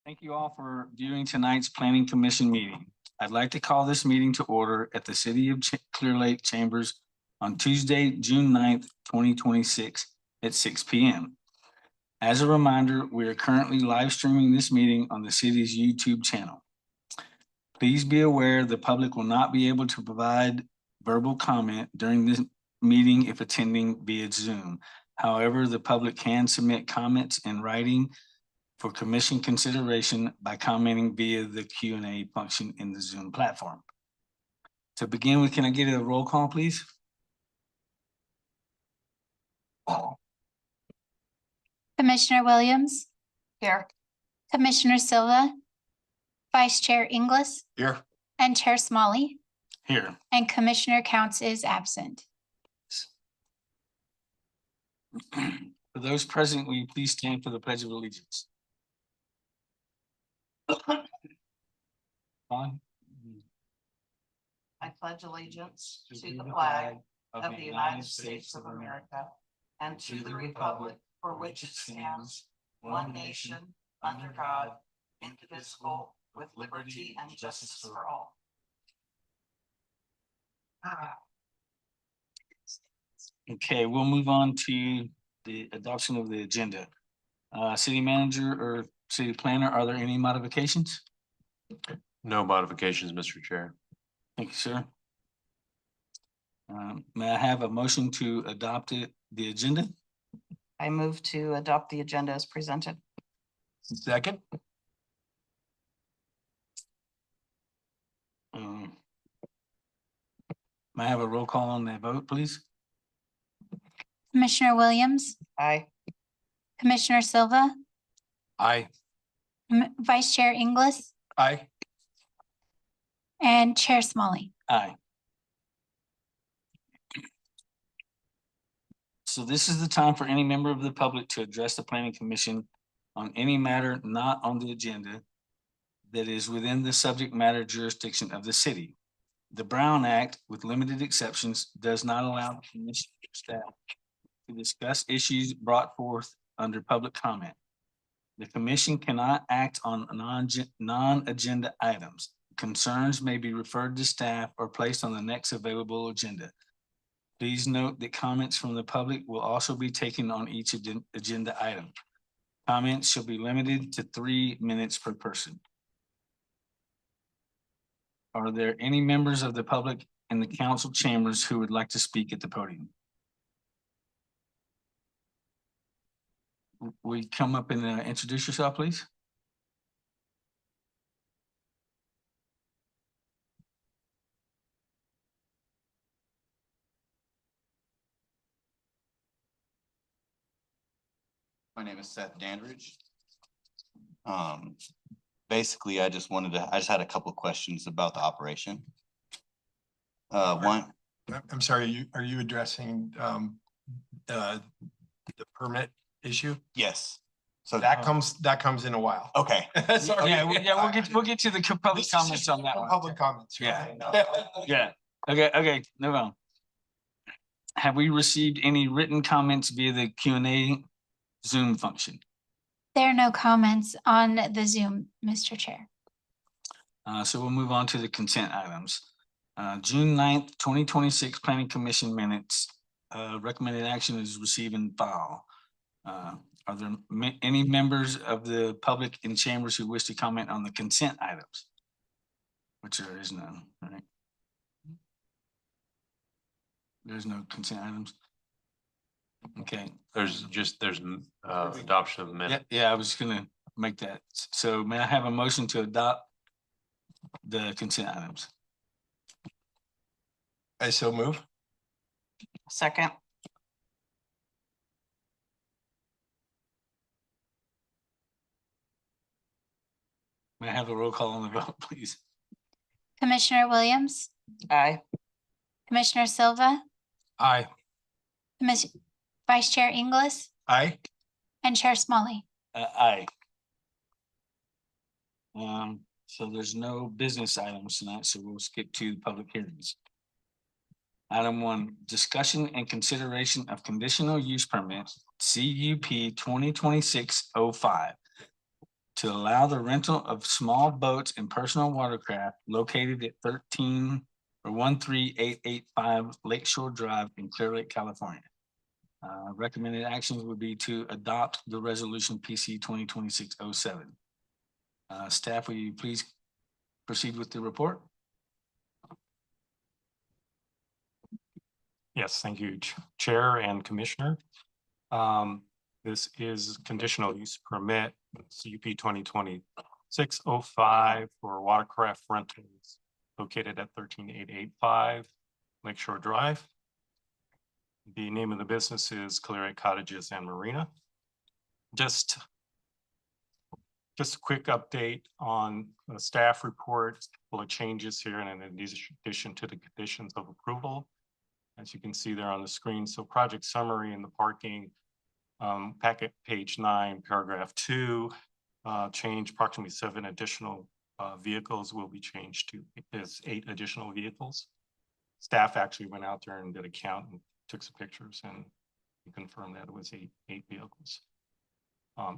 Thank you all for viewing tonight's Planning Commission meeting. I'd like to call this meeting to order at the City of Clearlake Chambers on Tuesday, June 9th, 2026 at 6 p.m. As a reminder, we are currently live streaming this meeting on the city's YouTube channel. Please be aware the public will not be able to provide verbal comment during this meeting if attending via Zoom. However, the public can submit comments in writing for commission consideration by commenting via the Q&A function in the Zoom platform. To begin with, can I get a roll call, please? Commissioner Williams. Here. Commissioner Silva. Vice Chair Inglis. Here. And Chair Smalley. Here. And Commissioner Counts is absent. For those present, will you please stand for the Pledge of Allegiance? I pledge allegiance to the flag of the United States of America and to the republic for which it stands, one nation, under God, indivisible, with liberty and justice for all. Okay, we'll move on to the adoption of the agenda. City manager or city planner, are there any modifications? No modifications, Mr. Chair. Thank you, sir. May I have a motion to adopt the agenda? I move to adopt the agenda as presented. Second. May I have a roll call on that vote, please? Commissioner Williams. Aye. Commissioner Silva. Aye. Vice Chair Inglis. Aye. And Chair Smalley. Aye. So this is the time for any member of the public to address the Planning Commission on any matter not on the agenda that is within the subject matter jurisdiction of the city. The Brown Act, with limited exceptions, does not allow the commission staff to discuss issues brought forth under public comment. The commission cannot act on non-agenda items. Concerns may be referred to staff or placed on the next available agenda. Please note that comments from the public will also be taken on each agenda item. Comments shall be limited to 3 minutes per person. Are there any members of the public in the council chambers who would like to speak at the podium? Will you come up and introduce yourself, please? My name is Seth Dandridge. Basically, I just had a couple of questions about the operation. One. I'm sorry, are you addressing the permit issue? Yes. So that comes in a while. Okay. Sorry. Yeah, we'll get to the public comments on that one. Public comments. Yeah. Yeah. Okay, move on. Have we received any written comments via the Q&A Zoom function? There are no comments on the Zoom, Mr. Chair. So we'll move on to the consent items. June 9th, 2026 Planning Commission minutes. Recommended action is receive and file. Are there any members of the public in chambers who wish to comment on the consent items? Which there is none, right? There's no consent items. Okay. There's adoption of minutes. Yeah, I was gonna make that. So may I have a motion to adopt the consent items? I so move. Second. May I have a roll call on the vote, please? Commissioner Williams. Aye. Commissioner Silva. Aye. Vice Chair Inglis. Aye. And Chair Smalley. Aye. So there's no business items tonight, so we'll skip to the public hearings. Item 1, discussion and consideration of conditional use permit CUP 2026-05. to allow the rental of small boats and personal watercraft located at 13885 Lakeshore Drive in Clear Lake, California. Recommended actions would be to adopt the resolution PC 2026-07. Staff, will you please proceed with the report? Yes, thank you, Chair and Commissioner. This is conditional use permit, CUP 2026-05 for watercraft rentals located at 13885 Lakeshore Drive. The name of the business is Clearlake Cottages and Marina. Just a quick update on the staff report, full of changes here and in addition to the conditions of approval. As you can see there on the screen, so project summary and the parking, packet page 9, paragraph 2, change approximately 7 additional vehicles will be changed to 8 additional vehicles. Staff actually went out there and did a count and took some pictures and confirmed that it was eight vehicles,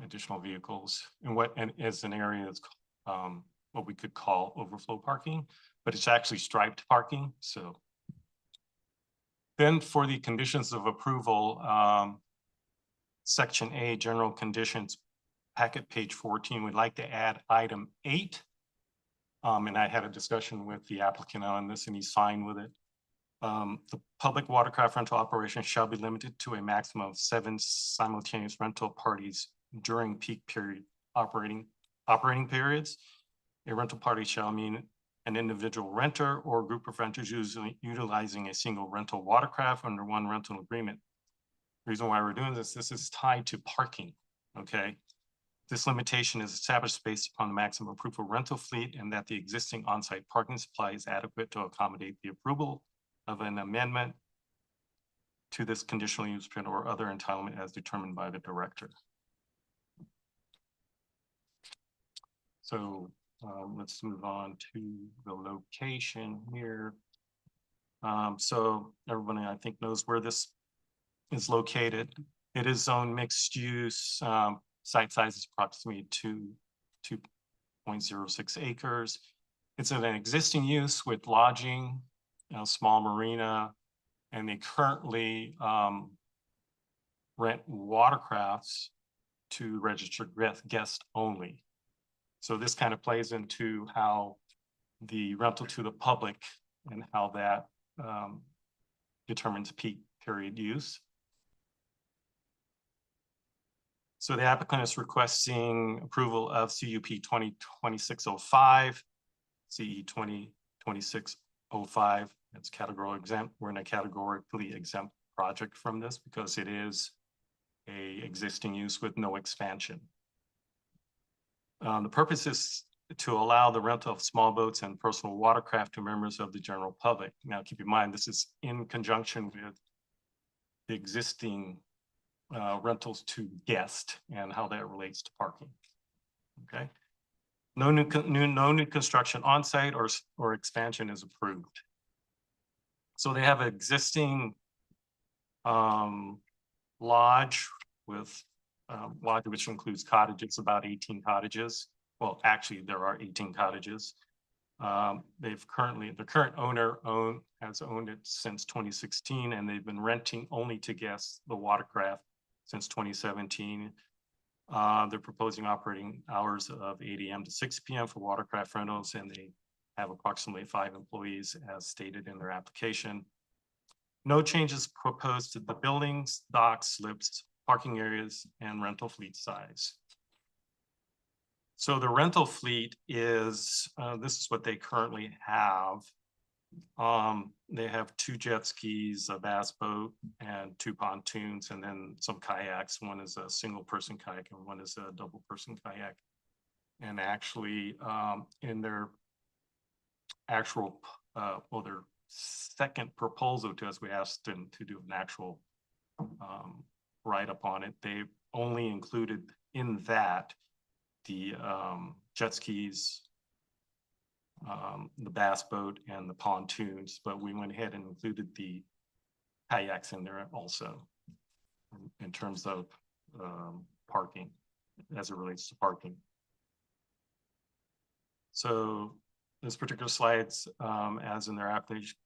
additional vehicles, and as an area that's what we could call overflow parking, but it's actually striped parking. So then for the conditions of approval, Section A, general conditions, packet page 14, we'd like to add item 8. And I had a discussion with the applicant on this and he's fine with it. The public watercraft rental operation shall be limited to a maximum of 7 simultaneous rental parties during peak period operating periods. A rental party shall mean an individual renter or group of renters utilizing a single rental watercraft under one rental agreement. The reason why we're doing this is tied to parking, okay? This limitation is established based upon the maximum approved rental fleet and that the existing on-site parking supply is adequate to accommodate the approval of an amendment to this conditional use permit or other entitlement as determined by the director. So let's move on to the location here. So everybody I think knows where this is located. It is zone mixed use. Site size is approximately 2.06 acres. It's an existing use with lodging, small marina, and they currently rent watercrafts to registered guests only. So this kind of plays into how the rental to the public and how that determines peak period use. So the applicant is requesting approval of CUP 2026-05, CE 2026-05. It's categorically exempt. We're in a categorically exempt project from this because it is a existing use with no expansion. The purpose is to allow the rental of small boats and personal watercraft to members of the general public. Now, keep in mind, this is in conjunction with the existing rentals to guests and how that relates to parking. Okay. No new construction on site or expansion is approved. So they have an existing lodge with lodge, which includes cottages, about 18 cottages. Well, actually, there are 18 cottages. The current owner has owned it since 2016, and they've been renting only to guests the watercraft since 2017. They're proposing operating hours of 8 a.m. to 6 p.m. for watercraft rentals, and they have approximately 5 employees as stated in their application. No changes proposed to the buildings, docks, slips, parking areas, and rental fleet size. So the rental fleet is, this is what they currently have. They have 2 jet skis, a bass boat, and 2 pontoons, and then some kayaks. One is a single person kayak and one is a double person kayak. And actually, in their actual, their second proposal to us, we asked them to do an actual write-up on it. They only included in that the jet skis, the bass boat, and the pontoons, but we went ahead and included the kayaks in there also in terms of parking, as it relates to parking. So this particular slides, as in their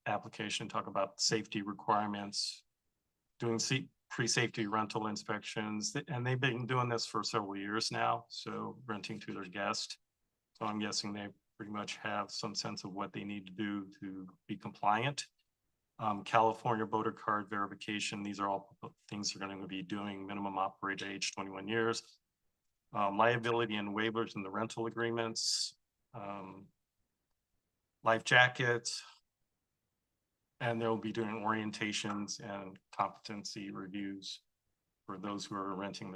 application, talk about safety requirements, doing pre-safety rental inspections, and they've been doing this for several years now, so renting to their guests. So I'm guessing they pretty much have some sense of what they need to do to be compliant. California voter card verification, these are all things they're going to be doing, minimum operator age 21 years. Liability and waivers in the rental agreements, life jackets, and they'll be doing orientations and competency reviews for those who are renting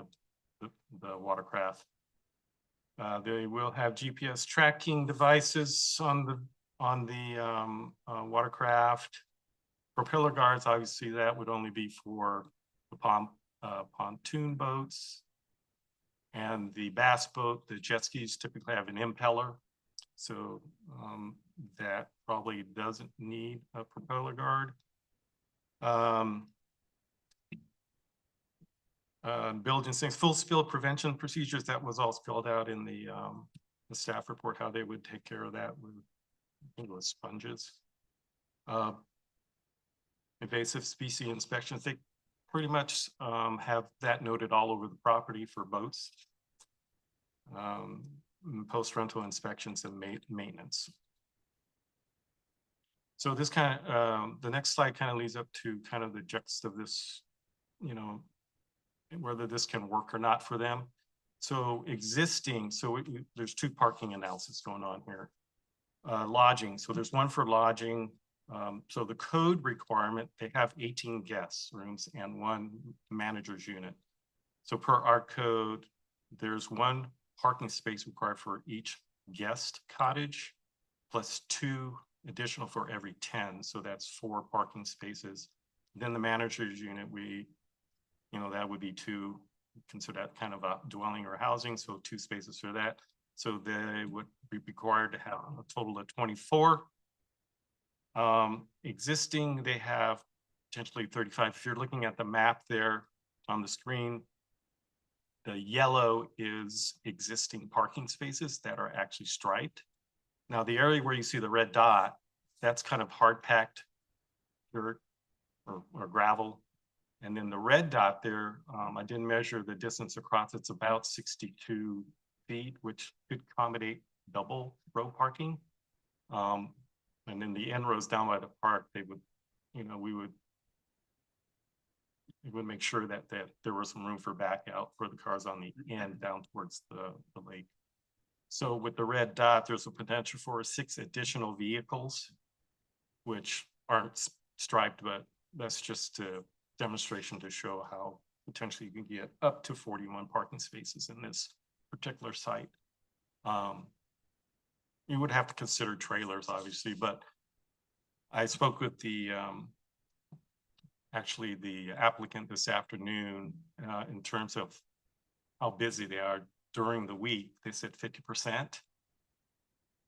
the watercraft. They will have GPS tracking devices on the watercraft. Propeller guards, obviously that would only be for the pontoon boats. And the bass boat, the jet skis typically have an impeller. So that probably doesn't need a propeller guard. Building things, full spill prevention procedures, that was all spelled out in the staff report, how they would take care of that with, I think it was sponges. Invasive species inspections, they pretty much have that noted all over the property for boats. Post-rental inspections and maintenance. So this kind of, the next slide kind of leads up to kind of the gist of this, you know, whether this can work or not for them. So existing, so there's two parking analysis going on here. Lodging, so there's one for lodging. So the code requirement, they have 18 guest rooms and one manager's unit. So per our code, there's one parking space required for each guest cottage, plus 2 additional for every 10. So that's 4 parking spaces. Then the manager's unit, that would be 2, consider that kind of a dwelling or housing. So 2 spaces for that. So they would be required to have a total of 24. Existing, they have potentially 35. If you're looking at the map there on the screen, the yellow is existing parking spaces that are actually striped. Now the area where you see the red dot, that's kind of hard packed dirt or gravel. And then the red dot there, I didn't measure the distance across, it's about 62 feet, which could accommodate double row parking. And then the end rows down by the park, they would, we would make sure that there was some room for back out for the cars on the end down towards the lake. So with the red dot, there's a potential for 6 additional vehicles, which aren't striped, but that's just a demonstration to show how potentially you can get up to 41 parking spaces in this particular site. You would have to consider trailers, obviously, but I spoke with the actually the applicant this afternoon in terms of how busy they are during the week. They said 50%.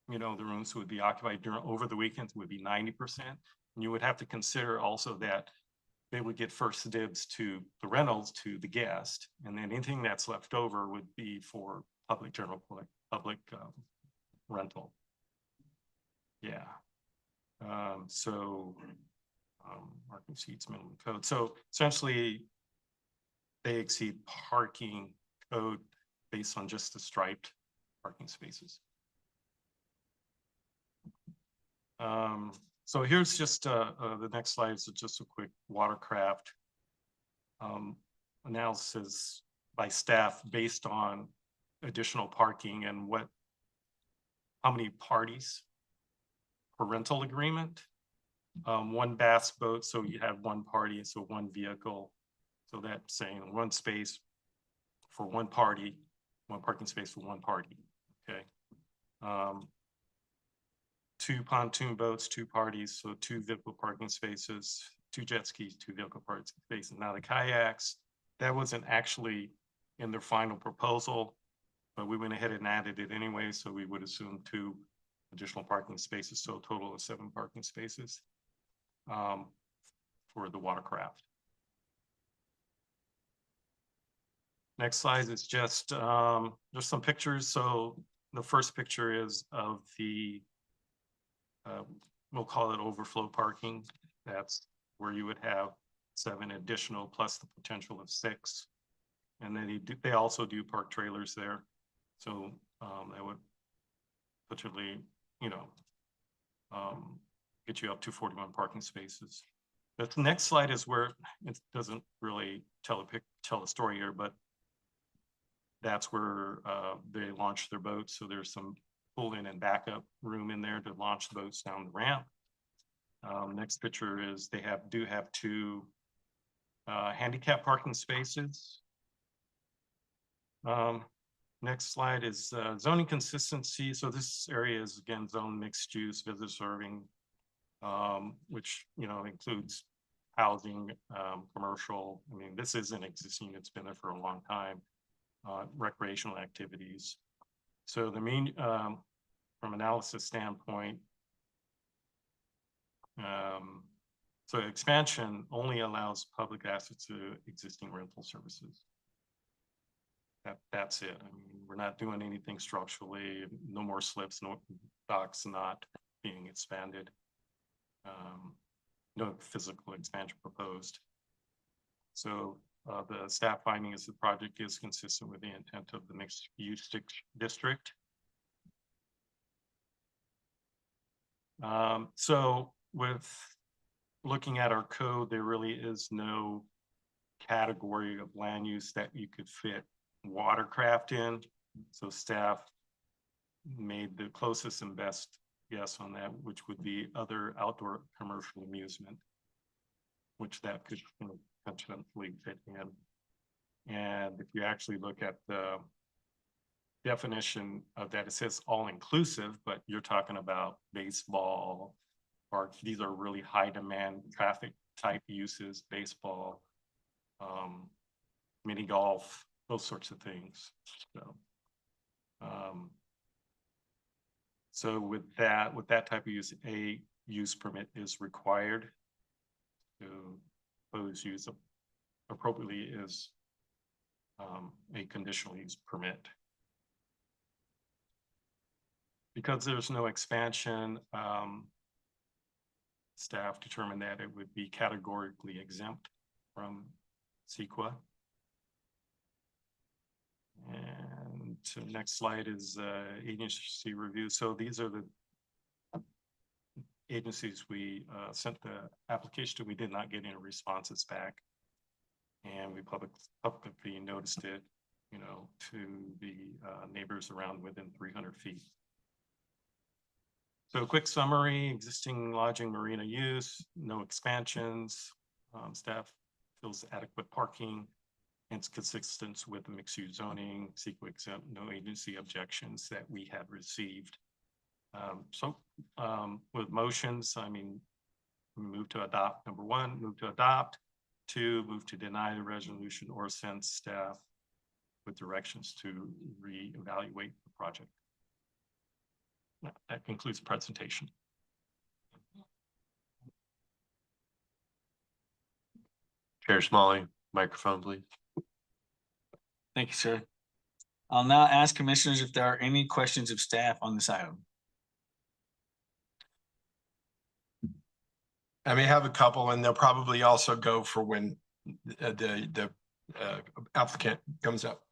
The rooms would be occupied over the weekends would be 90%. And you would have to consider also that they would get first dibs to the rentals to the guest, and then anything that's left over would be for general public rental. Yeah. Parking seats, minimum code. So essentially they exceed parking code based on just the striped parking spaces. So here's just the next slide is just a quick watercraft analysis by staff based on additional parking and how many parties per rental agreement. 1 bass boat, so you have 1 party, so 1 vehicle. So that's saying 1 space for 1 party, 1 parking space for 1 party. Okay. 2 pontoon boats, 2 parties, so 2 vehicle parking spaces, 2 jet skis, 2 vehicle parking spaces. Now the kayaks, that wasn't actually in their final proposal, but we went ahead and added it anyway, so we would assume 2 additional parking spaces, so a total of 7 parking spaces for the watercraft. Next slide is just some pictures. So the first picture is of the, we'll call it overflow parking. That's where you would have 7 additional plus the potential of 6. And then they also do park trailers there. So that would potentially, get you up to 41 parking spaces. The next slide is where it doesn't really tell a story here, but that's where they launch their boats. So there's some pull-in and backup room in there to launch the boats down the ramp. Next picture is they do have 2 handicap parking spaces. Next slide is zoning consistency. So this area is again zone mixed use, visitor serving, which includes housing, commercial. I mean, this isn't existing, it's been there for a long time. Recreational activities. So the main from analysis standpoint, so expansion only allows public access to existing rental services. That's it. I mean, we're not doing anything structurally, no more slips, no docks not being expanded. No physical expansion proposed. So the staff finding is the project is consistent with the intent of the mixed use district. So with looking at our code, there really is no category of land use that you could fit watercraft in. So staff made the closest and best guess on that, which would be other outdoor commercial amusement, which that could potentially fit in. And if you actually look at the definition of that, it says all inclusive, but you're talking about baseball parks. These are really high demand traffic type uses, baseball, mini golf, those sorts of things. So with that type of use, a use permit is required. To propose use appropriately is a conditional use permit. Because there's no expansion, staff determined that it would be categorically exempt from CEQA. And so the next slide is agency review. So these are the agencies we sent the application to. We did not get any responses back, and we publicly noticed it, to the neighbors around within 300 feet. So a quick summary: existing lodging marina use, no expansions, staff feels adequate parking, and it's consistent with the mixed use zoning, CEQA exempt, no agency objections that we had received. With motions, I mean, move to adopt, number 1, move to adopt, 2, move to deny the resolution or send staff with directions to reevaluate the project. That concludes the presentation. Chair Smalley, microphone, please. Thank you, sir. I'll now ask commissioners if there are any questions of staff on this item. I may have a couple, and they'll probably also go for when the applicant comes up.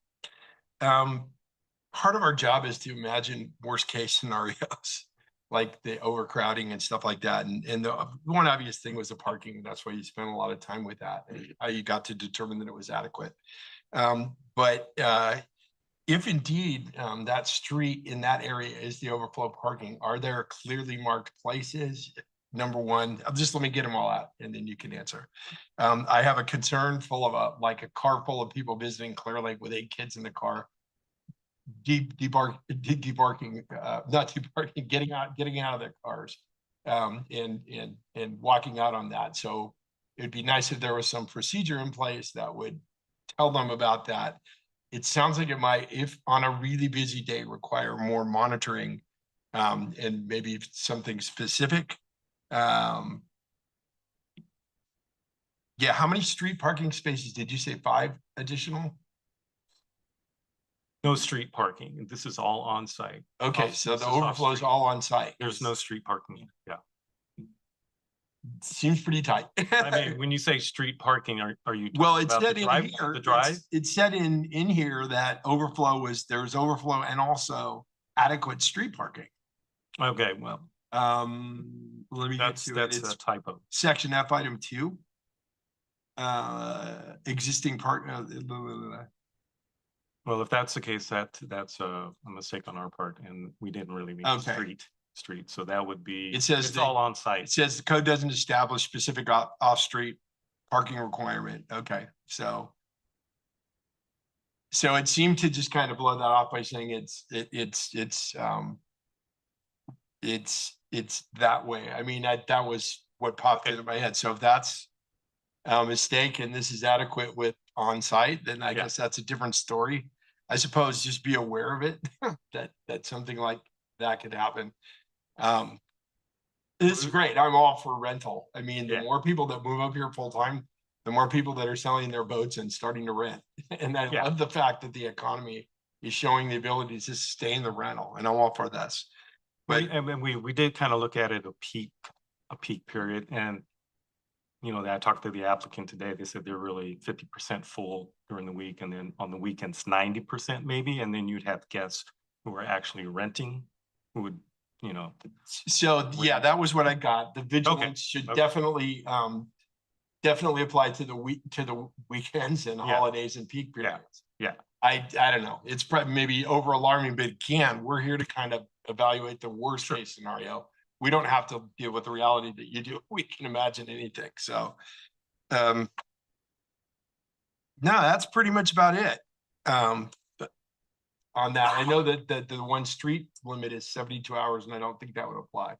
Part of our job is to imagine worst case scenarios, like the overcrowding and stuff like that. And the one obvious thing was the parking. That's why you spent a lot of time with that. And how you got to determine that it was adequate. But if indeed that street in that area is the overflow parking, are there clearly marked places? Number 1, just let me get them all out and then you can answer. I have a concern full of like a car full of people visiting Clearlake with 8 kids in the car. Debarking, not debarking, getting out of their cars and walking out on that. So it'd be nice if there was some procedure in place that would tell them about that. It sounds like it might, if on a really busy day, require more monitoring and maybe something specific. Yeah, how many street parking spaces did you say? 5 additional? No street parking. This is all on site. Okay, Off- so this the is off overflow is street. all on site. There's no street parking. Yeah. Seems pretty tight. I mean, when you say street parking, are you? Well, talking it about the said in drive- here, The drive? it said in here that there was overflow and also adequate street parking. Okay, well, Let me get to it. that's It's a typo. section F, item 2. Existing park. Blah, blah, blah. Well, if that's the case, that's a mistake on our part, and we didn't really mean Okay. street. So that would be, It says it's that- all on It site. says the code doesn't establish specific off-street parking requirement. Okay, so. So it seemed to just kind of blow that off by saying it's that way. I mean, that was what popped into my head. So if that's a mistake and this is adequate with on-site, then I Yeah. guess that's a different story. I suppose just be aware of it, that something like that could happen. It's great. I'm all for rental. I mean, the Yeah. more people that move up here full-time, the more people that are selling their boats and starting to rent. And I Yeah. love the fact that the economy is showing the ability to sustain the rental, and I'm all for this. But We did kind of look at it a peak period, and you know, that I talked to the applicant today, they said they're really 50% full during the week, and then on the weekends, 90% maybe, and then you'd have guests who are actually renting, who would, you know. so, yeah, that was what I got. The vigilance should Okay. definitely apply to the weekends and Yeah. holidays and peak Yeah. periods. Yeah. I don't know. It's probably maybe over alarming, but it can. We're here to kind of evaluate the worst Sure. case scenario. We don't have to deal with the reality that you do. We can imagine anything. So, no, that's pretty much about it. But on that, I know that the one street limit is 72 hours, and I don't think that would apply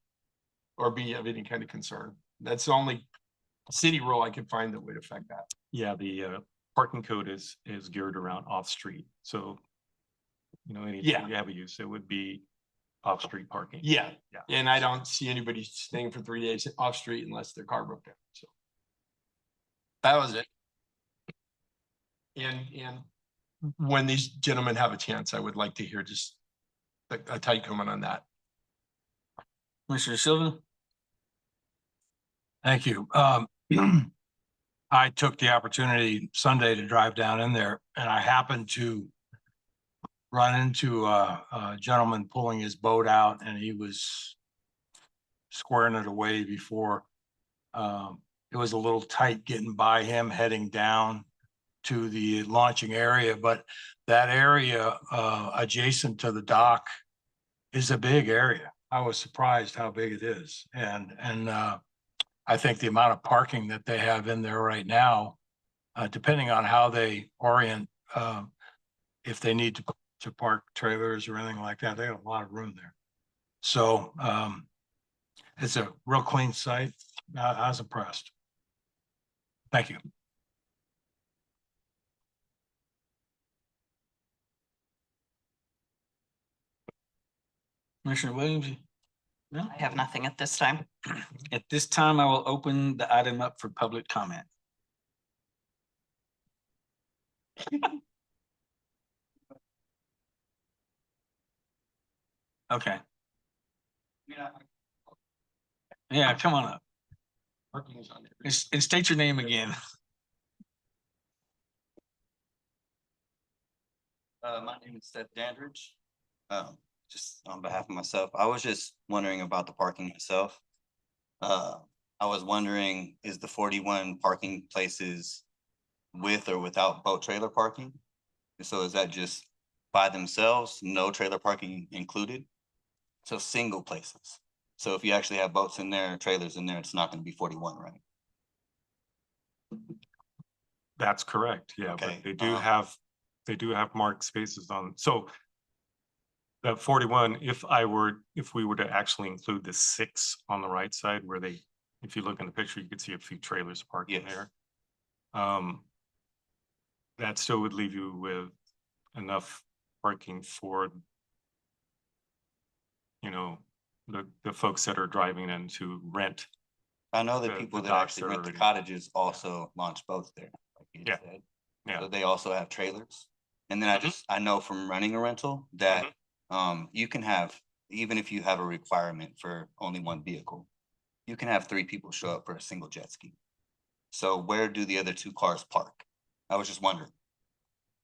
or be of any kind of concern. That's the only city rule I could find that would affect that. Yeah, the parking code is geared around off-street, so you know, Yeah. anything you have a use, it would be off-street parking. Yeah, Yeah. and I don't see anybody staying for 3 days off street unless their car broke down, so. That was it. And when these gentlemen have a chance, I would like to hear just a tight comment on that. Commissioner Silva? Thank you. I took the opportunity Sunday to drive down in there, and I happened to run into a gentleman pulling his boat out, and he was squaring it away before it was a little tight getting by him heading down to the launching area, but that area adjacent to the dock is a big area. I was surprised how big it is. And I think the amount of parking that they have in there right now, depending on how they orient, if they need to park trailers or anything like that, they have a lot of room there. So it's a real clean site. I was impressed. Thank you. Commissioner Williams? No? I have nothing at this time. At this time, I will open the item up for public comment. Okay. Yeah, come on up. Parking is on there. And state your name again. My name is Seth Dandridge. Just on behalf of myself, I was just wondering about the parking itself. I was wondering, is the 41 parking places with or without boat trailer parking? So is that just by themselves, no trailer parking included? So single places. So if you actually have boats in there, trailers in there, it's not going to be 41, right? That's correct, yeah, Okay, but they do have marked spaces on, so. That 41, if we were to actually include the 6 on the right side where if you look in the picture, you could see a few trailers parked in Yes. there. That still would leave you with enough parking for, you know, the folks that are driving in to rent. I know that The people that docks actually are rent the already- cottages also launch boats there. Like you Yeah. said. Yeah. So they also have trailers. And then I know from running a rental that, you can have, even if you have a requirement for only one vehicle, you can have 3 people show up for a single jet ski. So where do the other 2 cars park? I was just wondering.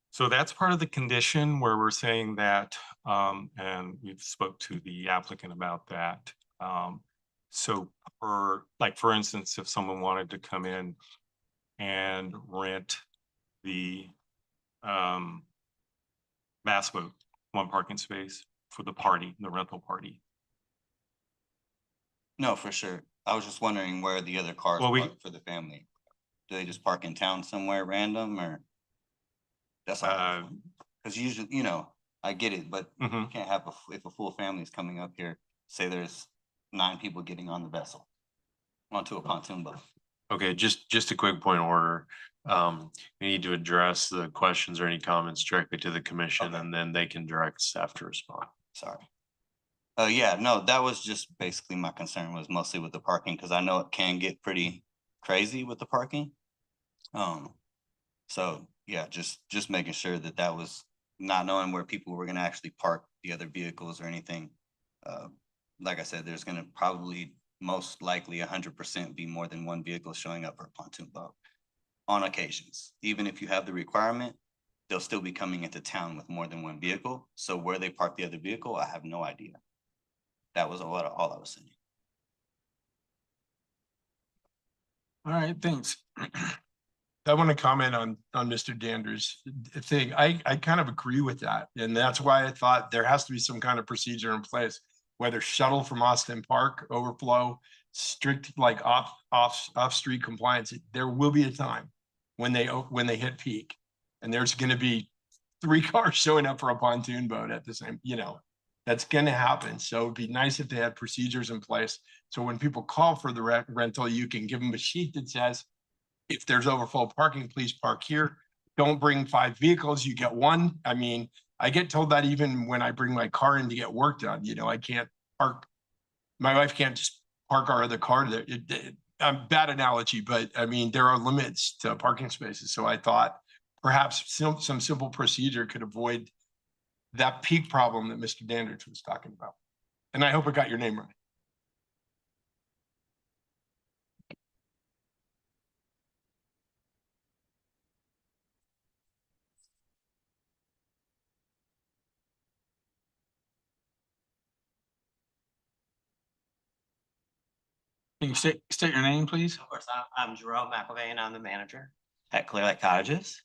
So that's part of the condition where we're saying that, and we've spoke to the applicant about that. So for instance, if someone wanted to come in and rent the bass boat, 1 parking space for the party, the rental party. No, for sure. I was just wondering where the other cars Well, park for the family. Do they just park in town somewhere random or? That's all. Cause usually, I get it, but you can't have if a full family is coming up here, say there's 9 people getting on the vessel onto a pontoon boat. Okay, just a quick point of order. We need to address the questions or any comments directly to the commission, Okay. and then they can direct staff to respond. Sorry. Yeah, no, that was just basically my concern was mostly with the parking, because I know it can get pretty crazy with the parking. So yeah, just making sure that was not knowing where people were gonna actually park the other vehicles or anything. Like I said, there's gonna probably most likely 100% be more than 1 vehicle showing up for a pontoon boat on occasions. Even if you have the requirement, they'll still be coming into town with more than 1 vehicle. So where they park the other vehicle, I have no idea. That was all I was saying. All right, thanks. I want to comment on Mr. Dander's thing. I kind of agree with that. And that's why I thought there has to be some kind of procedure in place, whether shuttle from Austin Park, overflow, strict like off street compliance. There will be a time when they hit peak and there's going to be 3 cars showing up for a pontoon boat at the same, that's going to happen. So it'd be nice if they had procedures in place. So when people call for the rental, you can give them a sheet that says, if there's overflow parking, please park here. Don't bring 5 vehicles, you get 1. I mean, I get told that even when I bring my car in to get work done, I can't park. My wife can't just park our other car there. Bad analogy, but I mean, there are limits to parking spaces. So I thought perhaps some simple procedure could avoid that peak problem that Mr. Dandridge was talking about. And I hope I got your name right. Can you state your name, please? Of course, I'm Jerome McElvain, and I'm the manager at Clearlake Cottages.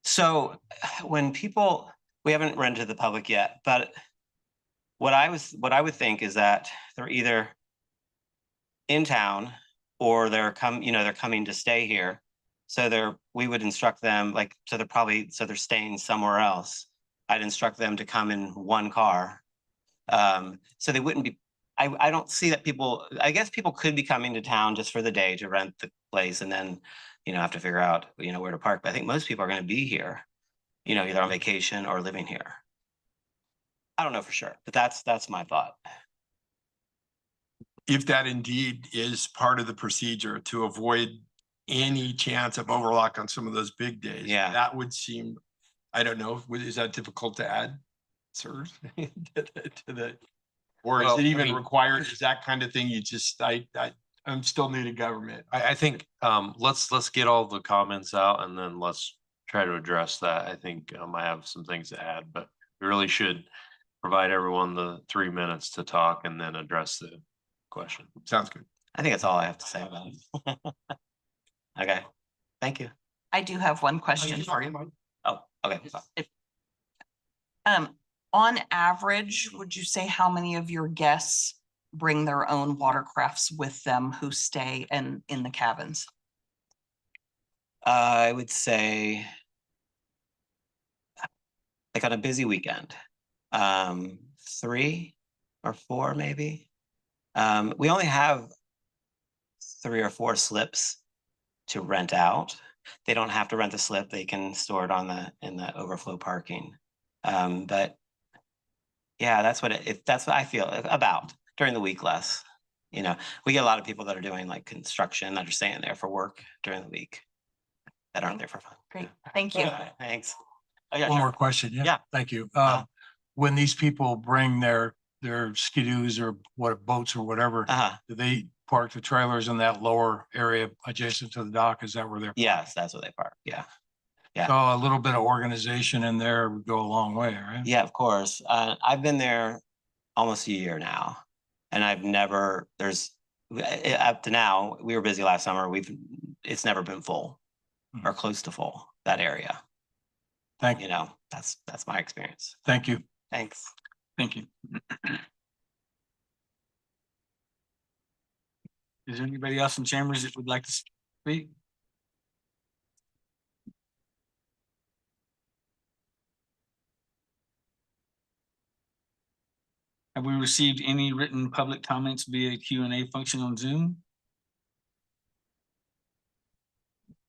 So when we haven't rented to the public yet, but what I would think is that they're either in town or they're coming to stay here. So we would instruct them they're staying somewhere else. I'd instruct them to come in 1 car. So they wouldn't be, I don't see that I guess people could be coming to town just for the day to rent the place and then, have to figure out, where to park. But I think most people are going to be here, either on vacation or living here. I don't know for sure, but that's my thought. If that indeed is part of the procedure to avoid any chance of overlock on some of those big days, Yeah. that would seem, I don't know, is that difficult to add, sir? Or is Well, it I even mean- required? Is that kind of thing you just, I'm still new to government. I think let's get all the comments out and then let's try to address that. I think I have some things to add, but we really should provide everyone the 3 minutes to talk and then address the question. Sounds good. I think that's all I have to say about it. Okay, thank you. I do have one question for you. Oh, okay. On average, would you say how many of your guests bring their own watercrafts with them who stay in the cabins? I would say like on a busy weekend, 3 or 4 maybe. We only have 3 or 4 slips to rent out. They don't have to rent the slip. They can store it in the overflow parking. But yeah, that's what I feel about during the week less. We get a lot of people that are doing like construction that are staying there for work during the week that aren't there for fun. Great, thank you. Thanks. Oh, yeah, One sure. more question. Yeah. Thank you. Uh-huh. When these people bring their skidoos or what boats or whatever, Uh-huh. do they park the trailers in that lower area adjacent to the dock? Is that where they're? Yes, that's where they park. Yeah. Yeah. So a little bit of organization in there would go a long way, right? Yeah, of course. I've been there almost a year now, and I've never, up to now, we were busy last summer. It's never been full or close to full, that area. Thank You know, that's my experience. Thank you. Thanks. Thank you. Is there anybody else in chambers that would like to speak? Have we received any written public comments via Q&A function on Zoom?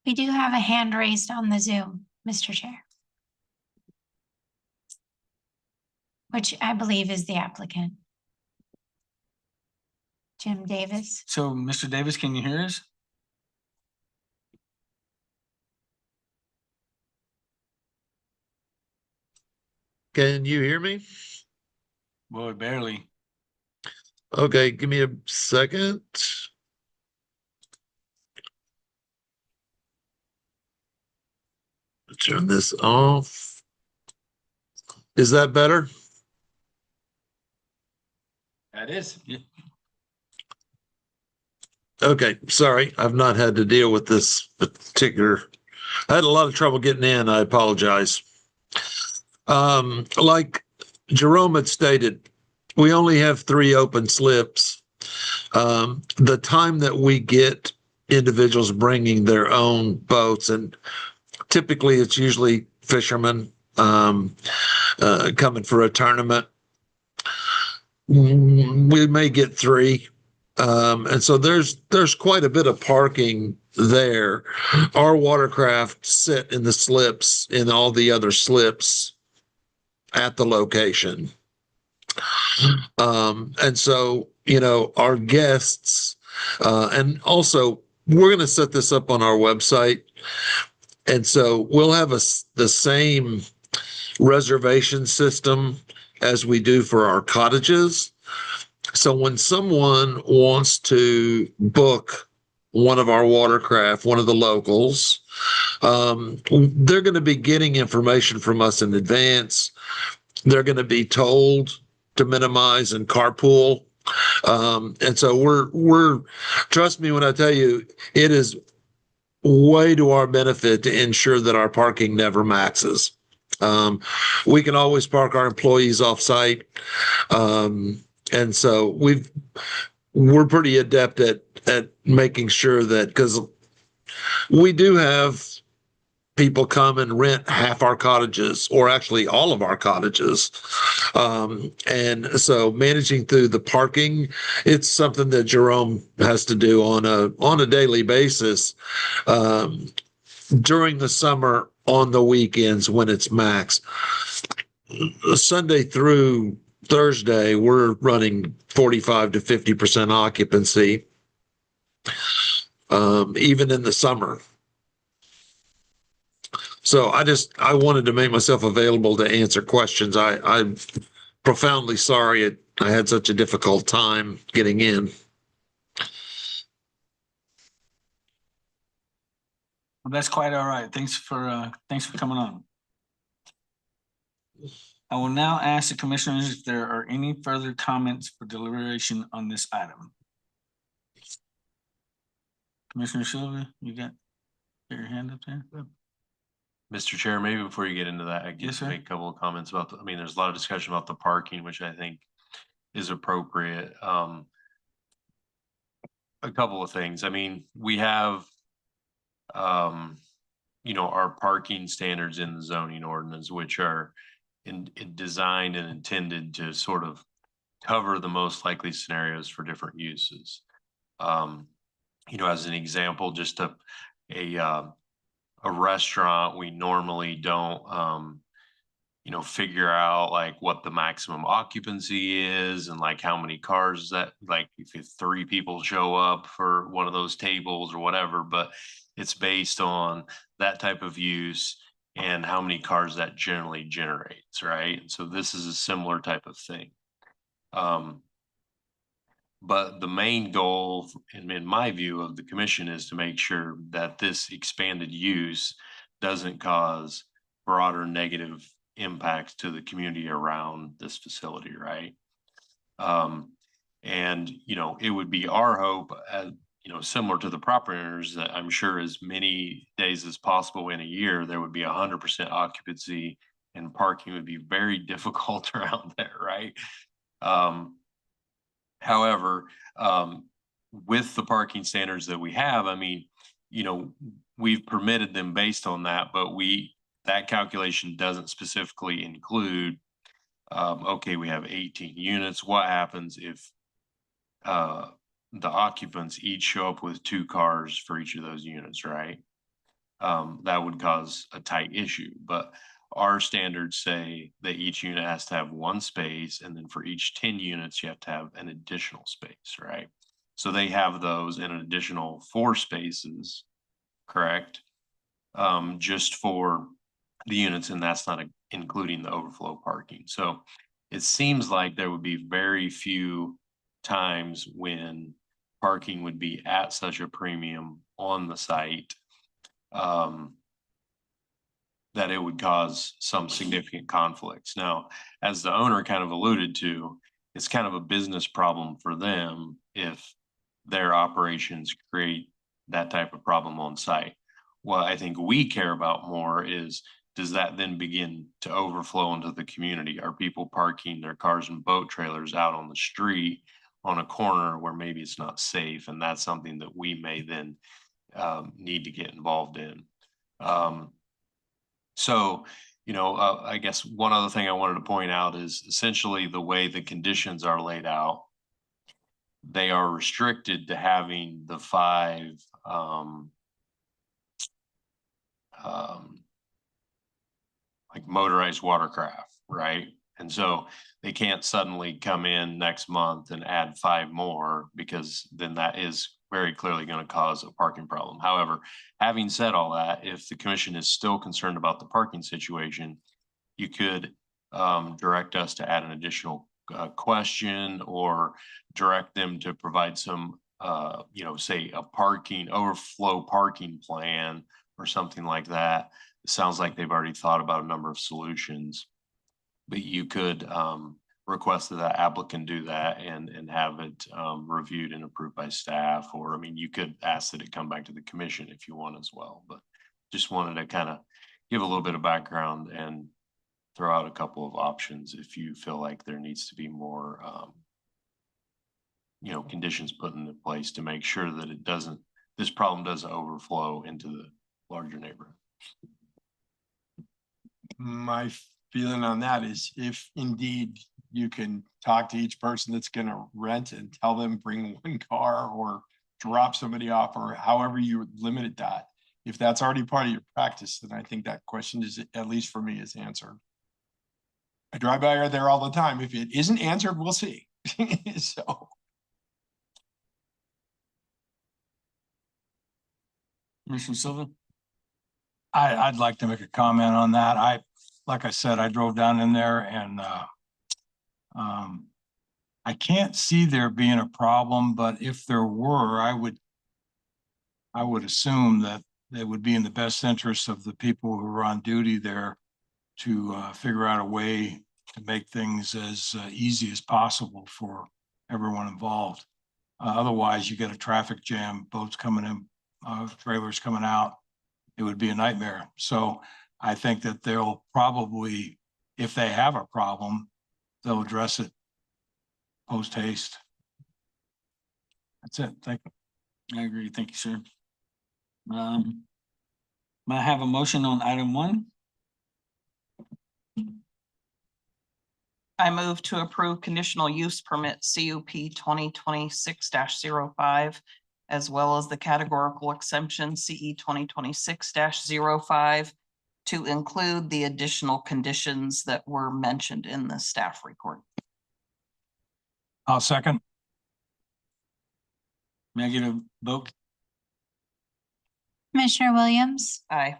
We do have a hand raised on the Zoom, Mr. Chair. Which I believe is the applicant. Jim Davis. So, Mr. Davis, can you hear us? Can you hear me? Boy, barely. Okay, give me a second. Turn this off. Is that better? That is. Okay, sorry, I've not had to deal with this particular. I had a lot of trouble getting in. I apologize. Like Jerome had stated, we only have 3 open slips. The time that we get individuals bringing their own boats, and typically it's usually fishermen coming for a tournament. We may get 3. And so there's quite a bit of parking there. Our watercraft sit in the slips, in all the other slips at the location. And so, you know, our guests, and also we're going to set this up on our website. And so we'll have the same reservation system as we do for our cottages. So when someone wants to book one of our watercraft, one of the locals, they're going to be getting information from us in advance. They're going to be told to minimize and carpool. And so we're trust me when I tell you, it is way to our benefit to ensure that our parking never maxes. We can always park our employees off site. And so we're pretty adept at making sure that, because we do have people come and rent half our cottages, or actually all of our cottages. And so managing through the parking, it's something that Jerome has to do on a daily basis. During the summer, on the weekends when it's max. Sunday through Thursday, we're running 45 to 50% occupancy, even in the summer. So I wanted to make myself available to answer questions. I'm profoundly sorry I had such a difficult time getting in. Well, that's quite all right. Thanks for coming on. I will now ask the commissioners if there are any further comments for deliberation on this item. Commissioner Silva, you got your hand up there? Mr. Chair, maybe before you get into that, I Yes, guess sir. make a couple of comments about, I mean, there's a lot of discussion about the parking, which I think is appropriate. A couple of things. I mean, we have, you know, our parking standards in the zoning ordinance, which are designed and intended to sort of cover the most likely scenarios for different uses. You know, as an example, just a restaurant, we normally don't, you know, figure out like what the maximum occupancy is and like how many cars that, like if 3 people show up for one of those tables or whatever, but it's based on that type of use and how many cars that generally generates, right? So this is a similar type of thing. But the main goal, in my view of the commission, is to make sure that this expanded use doesn't cause broader negative impacts to the community around this facility, right? And, you know, it would be our hope, you know, similar to the property owners, that I'm sure as many days as possible in a year, there would be 100% occupancy and parking would be very difficult around there, right? However, with the parking standards that we have, I mean, you know, we've permitted them based on that, but that calculation doesn't specifically include, okay, we have 18 units. What happens if the occupants each show up with 2 cars for each of those units, right? That would cause a tight issue, but our standards say that each unit has to have 1 space, and then for each 10 units, you have to have an additional space, right? So they have those in an additional 4 spaces, correct? Just for the units, and that's not including the overflow parking. So it seems like there would be very few times when parking would be at such a premium on the site, that it would cause some significant conflicts. Now, as the owner kind of alluded to, it's kind of a business problem for them if their operations create that type of problem on site. What I think we care about more is, does that then begin to overflow into the community? Are people parking their cars and boat trailers out on the street on a corner where maybe it's not safe? And that's something that we may then need to get involved in. So, you know, I guess one other thing I wanted to point out is essentially the way the conditions are laid out. They are restricted to having the 5 like motorized watercraft, right? And so they can't suddenly come in next month and add 5 more, because then that is very clearly going to cause a parking problem. However, having said all that, if the commission is still concerned about the parking situation, you could direct us to add an additional question, or direct them to provide some, you know, say a overflow parking plan or something like that. It sounds like they've already thought about a number of solutions, but you could request that the applicant do that and have it reviewed and approved by staff. Or, I mean, you could ask that it come back to the commission if you want as well, but just wanted to kind of give a little bit of background and throw out a couple of options if you feel like there needs to be more, you know, conditions put into place to make sure that this problem doesn't overflow into the larger neighborhood. My feeling on that is, if indeed you can talk to each person that's going to rent and tell them bring 1 car or drop somebody off, or however you limited that, if that's already part of your practice, then I think that question is, at least for me, is answered. I drive by there all the time. If it isn't answered, we'll see. So. Commissioner Silva? I'd like to make a comment on that. Like I said, I drove down in there, and I can't see there being a problem, but if there were, I would assume that it would be in the best interest of the people who are on duty there to figure out a way to make things as easy as possible for everyone involved. Otherwise, you get a traffic jam, boats coming in, trailers coming out. It would be a nightmare. So I think that they'll probably, if they have a problem, they'll address it post haste. That's it. Thank you. I agree. Thank you, sir. May I have a motion on item 1? I move to approve conditional use permit CUP 2026-05, as well as the categorical exemption CE 2026-05, to include the additional conditions that were mentioned in the staff report. I'll second. May I get a vote? Commissioner Williams, Aye.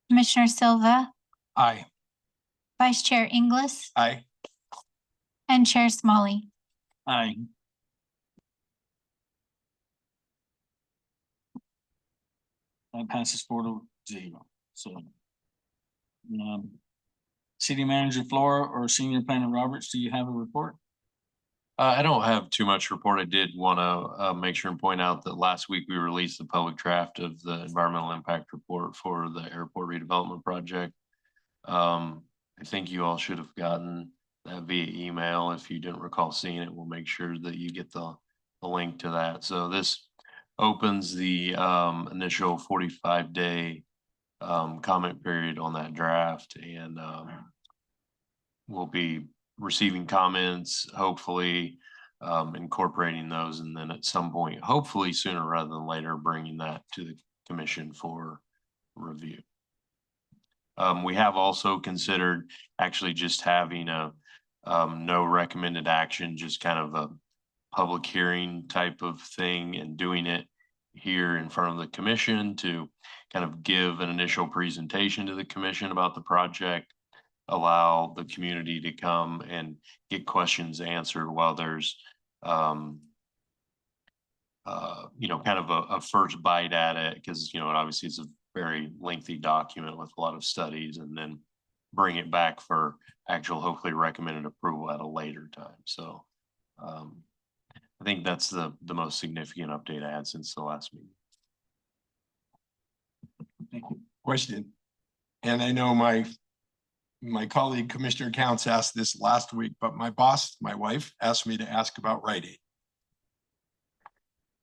Commissioner Silva, Aye. Vice Chair Inglis, Aye. and Chair Smalley. Aye. That passes 4-0. So. City Manager Flora or Senior Planner Roberts, do you have a report? I don't have too much report. I did want to make sure and point out that last week we released the public draft of the environmental impact report for the airport redevelopment project. I think you all should have gotten that via email. If you didn't recall seeing it, we'll make sure that you get the link to that. So this opens the initial 45-day comment period on that draft, and we'll be receiving comments, hopefully incorporating those, and then at some point, hopefully sooner rather than later, bringing that to the commission for review. We have also considered actually just having a no recommended action, just kind of a public hearing type of thing, and doing it here in front of the commission to kind of give an initial presentation to the commission about the project, allow the community to come and get questions answered while there's kind of a first bite at it, because obviously it's a very lengthy document with a lot of studies, and then bring it back for actual hopefully recommended approval at a later time. So I think that's the most significant update I had since the last meeting. Thank you. Question. And I know my colleague Commissioner Counts asked this last week, but my boss, my wife, asked me to ask about Rite Aid.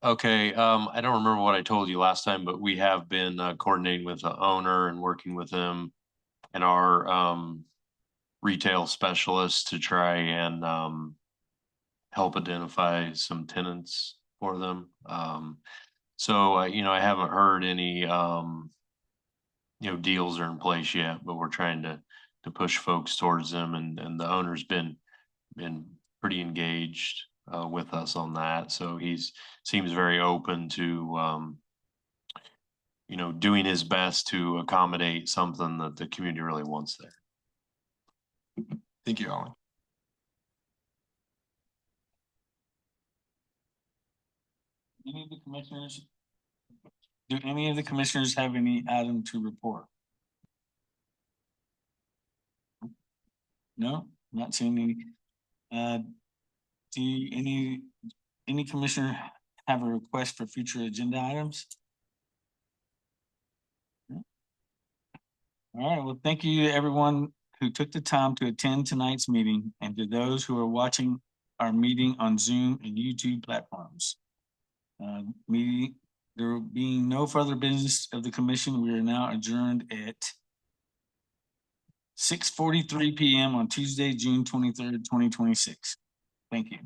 Okay, I don't remember what I told you last time, but we have been coordinating with the owner and working with them and our retail specialists to try and help identify some tenants for them. So I haven't heard any deals are in place yet, but we're trying to push folks towards them, and the owner's been pretty engaged with us on that. So seems very open to doing his best to accommodate something that the community really wants there. Thank you, Alan. Do any of the commissioners have any item to report? No, not seeing any. Do any commissioner have a request for future agenda items? No? All right, well, thank you to everyone who took the time to attend tonight's meeting, and to those who are watching our meeting on Zoom and YouTube platforms. There being no further business of the commission, we are now adjourned at 6:43 p.m. on Tuesday, June 23rd, 2026. Thank you.